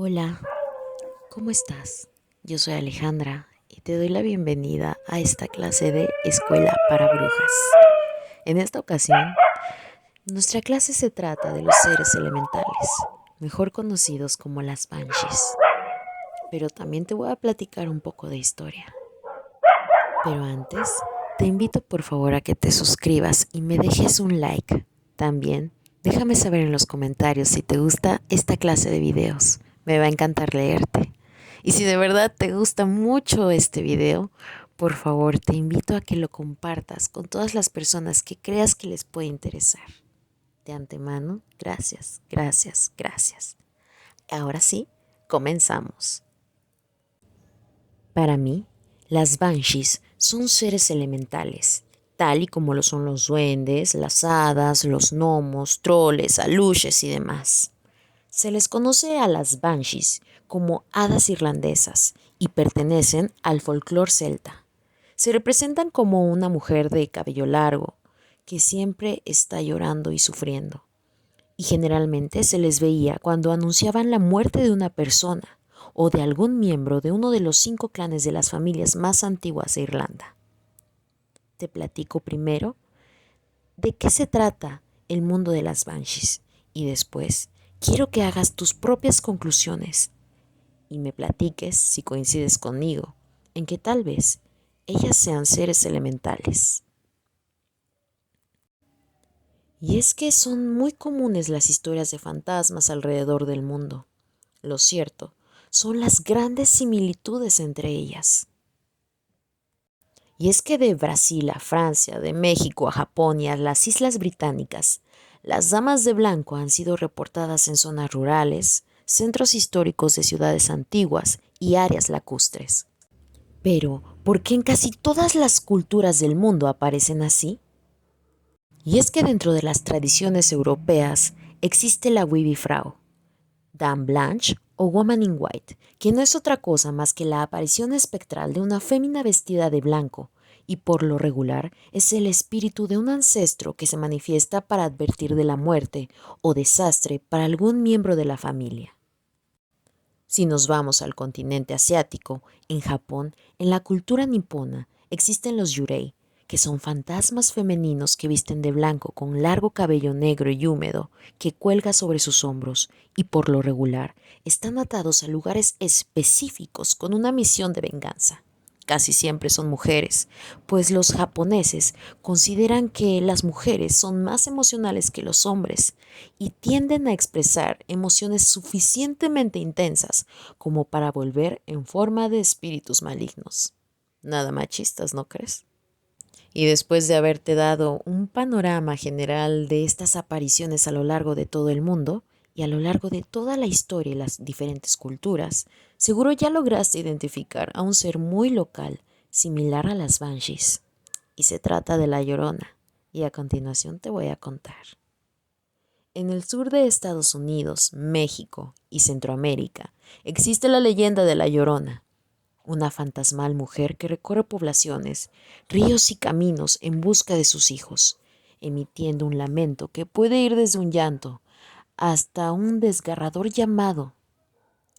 Hola, ¿cómo estás? Yo soy Alejandra y te doy la bienvenida a esta clase de Escuela para Brujas. En esta ocasión, nuestra clase se trata de los seres elementales, mejor conocidos como las Banshees. Pero también te voy a platicar un poco de historia. Pero antes, te invito por favor a que te suscribas y me dejes un like. También, déjame saber en los comentarios si te gusta esta clase de videos. Me va a encantar leerte. Y si de verdad te gusta mucho este video, por favor te invito a que lo compartas con todas las personas que creas que les puede interesar. De antemano, gracias, gracias, gracias. Ahora sí, comenzamos. Para mí, las banshees son seres elementales, tal y como lo son los duendes, las hadas, los gnomos, troles, aluches y demás. Se les conoce a las banshees como hadas irlandesas y pertenecen al folclore celta. Se representan como una mujer de cabello largo que siempre está llorando y sufriendo. Y generalmente se les veía cuando anunciaban la muerte de una persona o de algún miembro de uno de los 5 clanes de las familias más antiguas de Irlanda. Te platico primero de qué se trata el mundo de las banshees y después quiero que hagas tus propias conclusiones y me platiques si coincides conmigo en que tal vez ellas sean seres elementales. Y es que son muy comunes las historias de fantasmas alrededor del mundo. Lo cierto son las grandes similitudes entre ellas. Y es que de Brasil a Francia, de México a Japón y a las Islas Británicas, las damas de blanco han sido reportadas en zonas rurales, centros históricos de ciudades antiguas y áreas lacustres. Pero, ¿por qué en casi todas las culturas del mundo aparecen así? Y es que dentro de las tradiciones europeas existe la Frau, Dame Blanche o Woman in White, que no es otra cosa más que la aparición espectral de una fémina vestida de blanco, y por lo regular es el espíritu de un ancestro que se manifiesta para advertir de la muerte o desastre para algún miembro de la familia. Si nos vamos al continente asiático, en Japón, en la cultura nipona, existen los yurei, que son fantasmas femeninos que visten de blanco con largo cabello negro y húmedo que cuelga sobre sus hombros y por lo regular están atados a lugares específicos con una misión de venganza. Casi siempre son mujeres, pues los japoneses consideran que las mujeres son más emocionales que los hombres y tienden a expresar emociones suficientemente intensas como para volver en forma de espíritus malignos. Nada machistas, ¿no crees? Y después de haberte dado un panorama general de estas apariciones a lo largo de todo el mundo y a lo largo de toda la historia y las diferentes culturas, seguro ya lograste identificar a un ser muy local, similar a las banshees. Y se trata de la Llorona, y a continuación te voy a contar. En el sur de Estados Unidos, México y Centroamérica existe la leyenda de la Llorona, una fantasmal mujer que recorre poblaciones, ríos y caminos en busca de sus hijos, emitiendo un lamento que puede ir desde un llanto hasta un desgarrador llamado,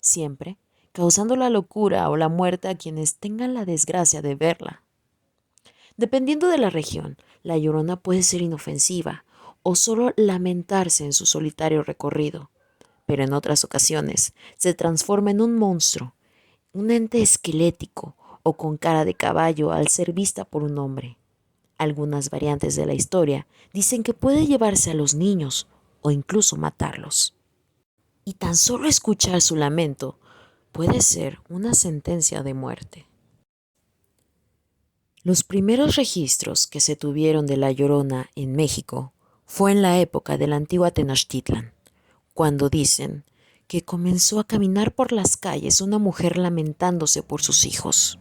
siempre causando la locura o la muerte a quienes tengan la desgracia de verla. Dependiendo de la región, la Llorona puede ser inofensiva o solo lamentarse en su solitario recorrido, pero en otras ocasiones se transforma en un monstruo, un ente esquelético o con cara de caballo al ser vista por un hombre. Algunas variantes de la historia dicen que puede llevarse a los niños o incluso matarlos. Y tan solo escuchar su lamento puede ser una sentencia de muerte. Los primeros registros que se tuvieron de la Llorona en México fue en la época de la antigua Tenochtitlan, cuando dicen que comenzó a caminar por las calles una mujer lamentándose por sus hijos.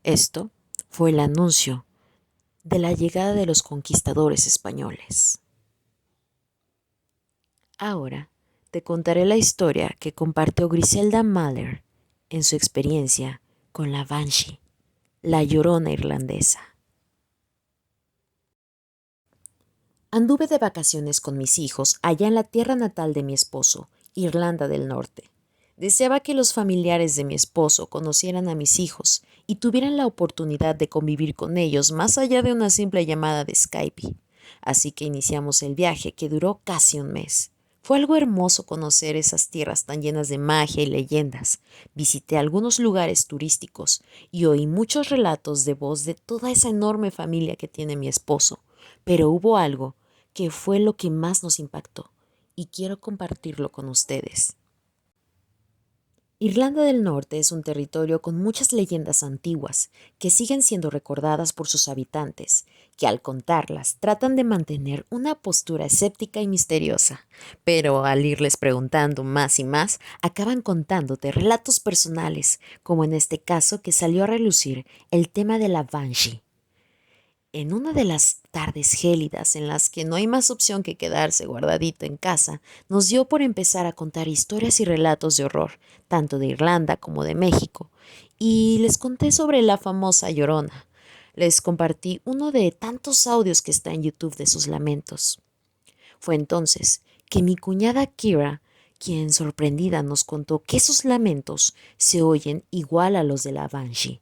Esto fue el anuncio de la llegada de los conquistadores españoles. Ahora te contaré la historia que compartió Griselda Mahler en su experiencia con la Banshee, la Llorona irlandesa. Anduve de vacaciones con mis hijos allá en la tierra natal de mi esposo, Irlanda del Norte. Deseaba que los familiares de mi esposo conocieran a mis hijos y tuvieran la oportunidad de convivir con ellos más allá de una simple llamada de Skype. Así que iniciamos el viaje, que duró casi un mes. Fue algo hermoso conocer esas tierras tan llenas de magia y leyendas. Visité algunos lugares turísticos y oí muchos relatos de voz de toda esa enorme familia que tiene mi esposo. Pero hubo algo que fue lo que más nos impactó y quiero compartirlo con ustedes. Irlanda del Norte es un territorio con muchas leyendas antiguas que siguen siendo recordadas por sus habitantes, que al contarlas tratan de mantener una postura escéptica y misteriosa, pero al irles preguntando más y más, acaban contándote relatos personales, como en este caso que salió a relucir el tema de la Banshee. En una de las tardes gélidas en las que no hay más opción que quedarse guardadito en casa, nos dio por empezar a contar historias y relatos de horror, tanto de Irlanda como de México, y les conté sobre la famosa Llorona. Les compartí uno de tantos audios que está en YouTube de sus lamentos. Fue entonces que mi cuñada Kira, quien sorprendida nos contó que esos lamentos se oyen igual a los de la Banshee.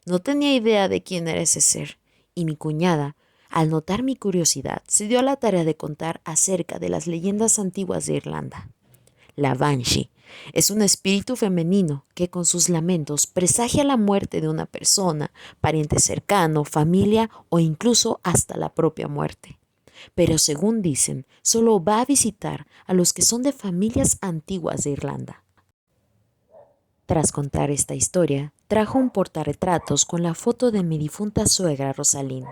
No tenía idea de quién era ese ser, y mi cuñada, al notar mi curiosidad, se dio a la tarea de contar acerca de las leyendas antiguas de Irlanda. La Banshee es un espíritu femenino que con sus lamentos presagia la muerte de una persona, pariente cercano, familia o incluso hasta la propia muerte. Pero según dicen, solo va a visitar a los que son de familias antiguas de Irlanda. Tras contar esta historia, trajo un portarretratos con la foto de mi difunta suegra Rosalind.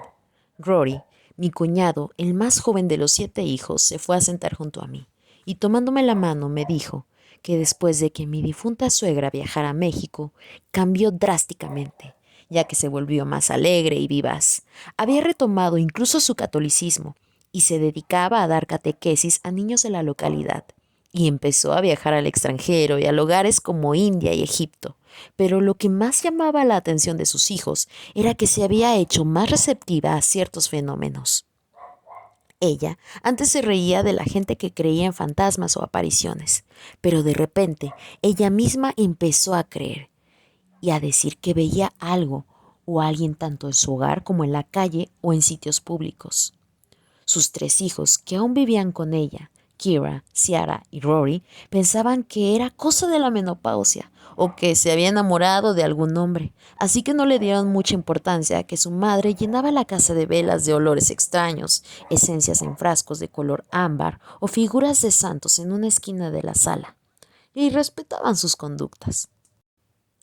Rory, mi cuñado, el más joven de los 7 hijos, se fue a sentar junto a mí y tomándome la mano me dijo que después de que mi difunta suegra viajara a México, cambió drásticamente, ya que se volvió más alegre y vivaz. Había retomado incluso su catolicismo y se dedicaba a dar catequesis a niños de la localidad y empezó a viajar al extranjero y a lugares como India y Egipto. Pero lo que más llamaba la atención de sus hijos era que se había hecho más receptiva a ciertos fenómenos. Ella antes se reía de la gente que creía en fantasmas o apariciones, pero de repente ella misma empezó a creer y a decir que veía algo o a alguien tanto en su hogar como en la calle o en sitios públicos. Sus 3 hijos, que aún vivían con ella, Kira, Ciara y Rory, pensaban que era cosa de la menopausia o que se había enamorado de algún hombre, así que no le dieron mucha importancia a que su madre llenaba la casa de velas de olores extraños, esencias en frascos de color ámbar o figuras de santos en una esquina de la sala, y respetaban sus conductas.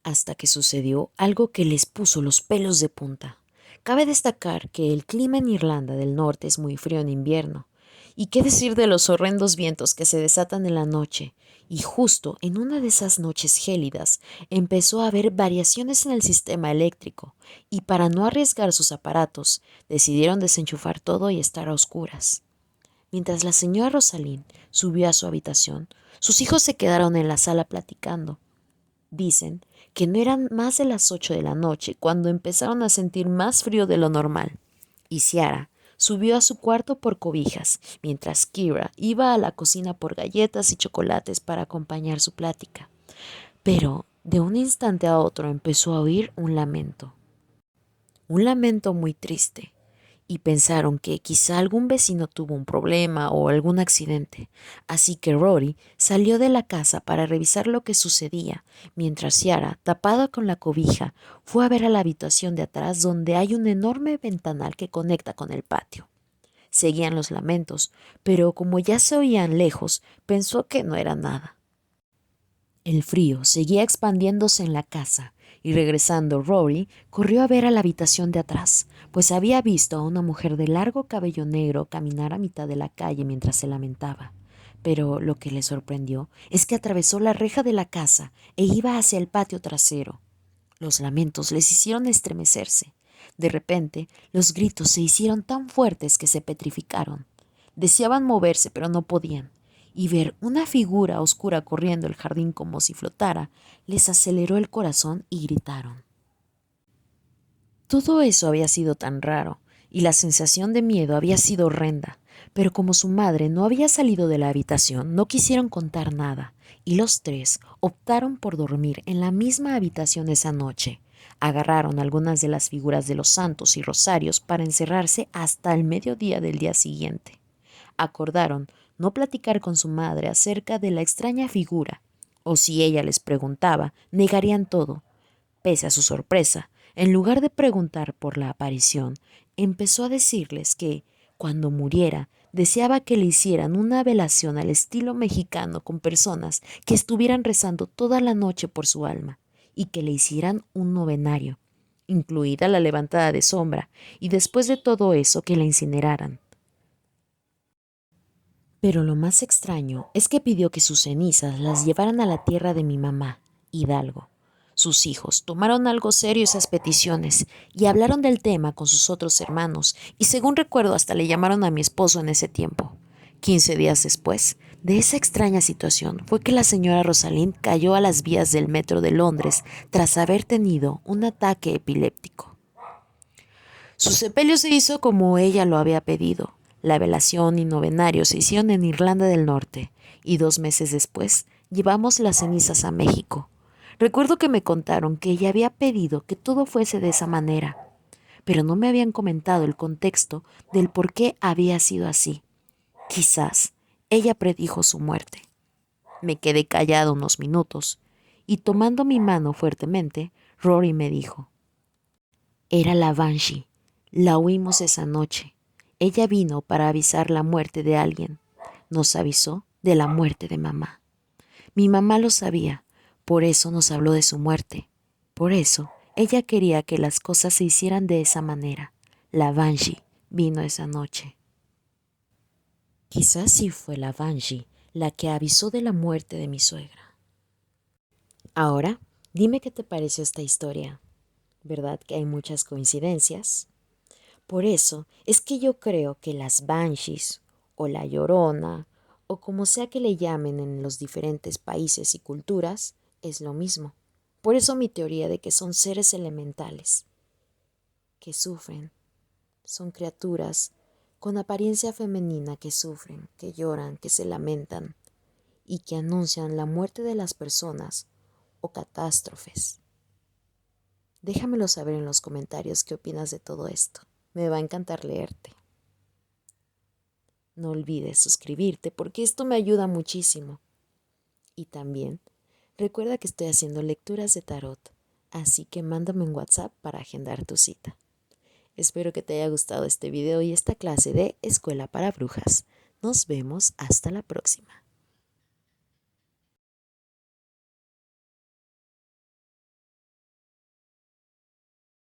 Hasta que sucedió algo que les puso los pelos de punta. Cabe destacar que el clima en Irlanda del Norte es muy frío en invierno. ¿Y qué decir de los horrendos vientos que se desatan en la noche? Y justo en una de esas noches gélidas empezó a haber variaciones en el sistema eléctrico, y para no arriesgar sus aparatos, decidieron desenchufar todo y estar a oscuras. Mientras la señora Rosalind subió a su habitación, sus hijos se quedaron en la sala platicando. Dicen que no eran más de las 8 de la noche cuando empezaron a sentir más frío de lo normal, y Ciara subió a su cuarto por cobijas, mientras Kira iba a la cocina por galletas y chocolates para acompañar su plática. Pero de un instante a otro empezó a oír un lamento muy triste, y pensaron que quizá algún vecino tuvo un problema o algún accidente, así que Rory salió de la casa para revisar lo que sucedía, mientras Ciara, tapada con la cobija, fue a ver a la habitación de atrás donde hay un enorme ventanal que conecta con el patio. Seguían los lamentos, pero como ya se oían lejos, pensó que no era nada. El frío seguía expandiéndose en la casa, y regresando Rory corrió a ver a la habitación de atrás, pues había visto a una mujer de largo cabello negro caminar a mitad de la calle mientras se lamentaba. Pero lo que le sorprendió es que atravesó la reja de la casa e iba hacia el patio trasero. Los lamentos les hicieron estremecerse. De repente, los gritos se hicieron tan fuertes que se petrificaron. Deseaban moverse, pero no podían, y ver una figura oscura corriendo el jardín como si flotara les aceleró el corazón y gritaron. Todo eso había sido tan raro y la sensación de miedo había sido horrenda, pero como su madre no había salido de la habitación, no quisieron contar nada, y los tres optaron por dormir en la misma habitación esa noche. Agarraron algunas de las figuras de los santos y rosarios para encerrarse hasta el mediodía del día siguiente. Acordaron no platicar con su madre acerca de la extraña figura, o si ella les preguntaba, negarían todo. Pese a su sorpresa, en lugar de preguntar por la aparición, empezó a decirles que, cuando muriera, deseaba que le hicieran una velación al estilo mexicano con personas que estuvieran rezando toda la noche por su alma y que le hicieran un novenario, incluida la levantada de sombra, y después de todo eso que la incineraran. Pero lo más extraño es que pidió que sus cenizas las llevaran a la tierra de mi mamá, Hidalgo. Sus hijos tomaron algo serio esas peticiones y hablaron del tema con sus otros hermanos y según recuerdo hasta le llamaron a mi esposo en ese tiempo. 15 días después de esa extraña situación fue que la señora Rosalind cayó a las vías del metro de Londres tras haber tenido un ataque epiléptico. Su sepelio se hizo como ella lo había pedido. La velación y novenario se hicieron en Irlanda del Norte y 2 meses después llevamos las cenizas a México. Recuerdo que me contaron que ella había pedido que todo fuese de esa manera, pero no me habían comentado el contexto del por qué había sido así. Quizás ella predijo su muerte. Me quedé callado unos minutos y tomando mi mano fuertemente, Rory me dijo: era la Banshee. La oímos esa noche. Ella vino para avisar la muerte de alguien. Nos avisó de la muerte de mamá. Mi mamá lo sabía, por eso nos habló de su muerte. Por eso ella quería que las cosas se hicieran de esa manera. La Banshee vino esa noche. Quizás sí fue la Banshee la que avisó de la muerte de mi suegra. Ahora, dime qué te pareció esta historia. ¿Verdad que hay muchas coincidencias? Por eso es que yo creo que las Banshees o la Llorona o como sea que le llamen en los diferentes países y culturas es lo mismo. Por eso mi teoría de que son seres elementales que sufren, son criaturas con apariencia femenina que sufren, que lloran, que se lamentan y que anuncian la muerte de las personas o catástrofes. Déjamelo saber en los comentarios qué opinas de todo esto. Me va a encantar leerte. No olvides suscribirte porque esto me ayuda muchísimo. Y también recuerda que estoy haciendo lecturas de tarot, así que mándame un WhatsApp para agendar tu cita. Espero que te haya gustado este video y esta clase de Escuela para Brujas. Nos vemos hasta la próxima.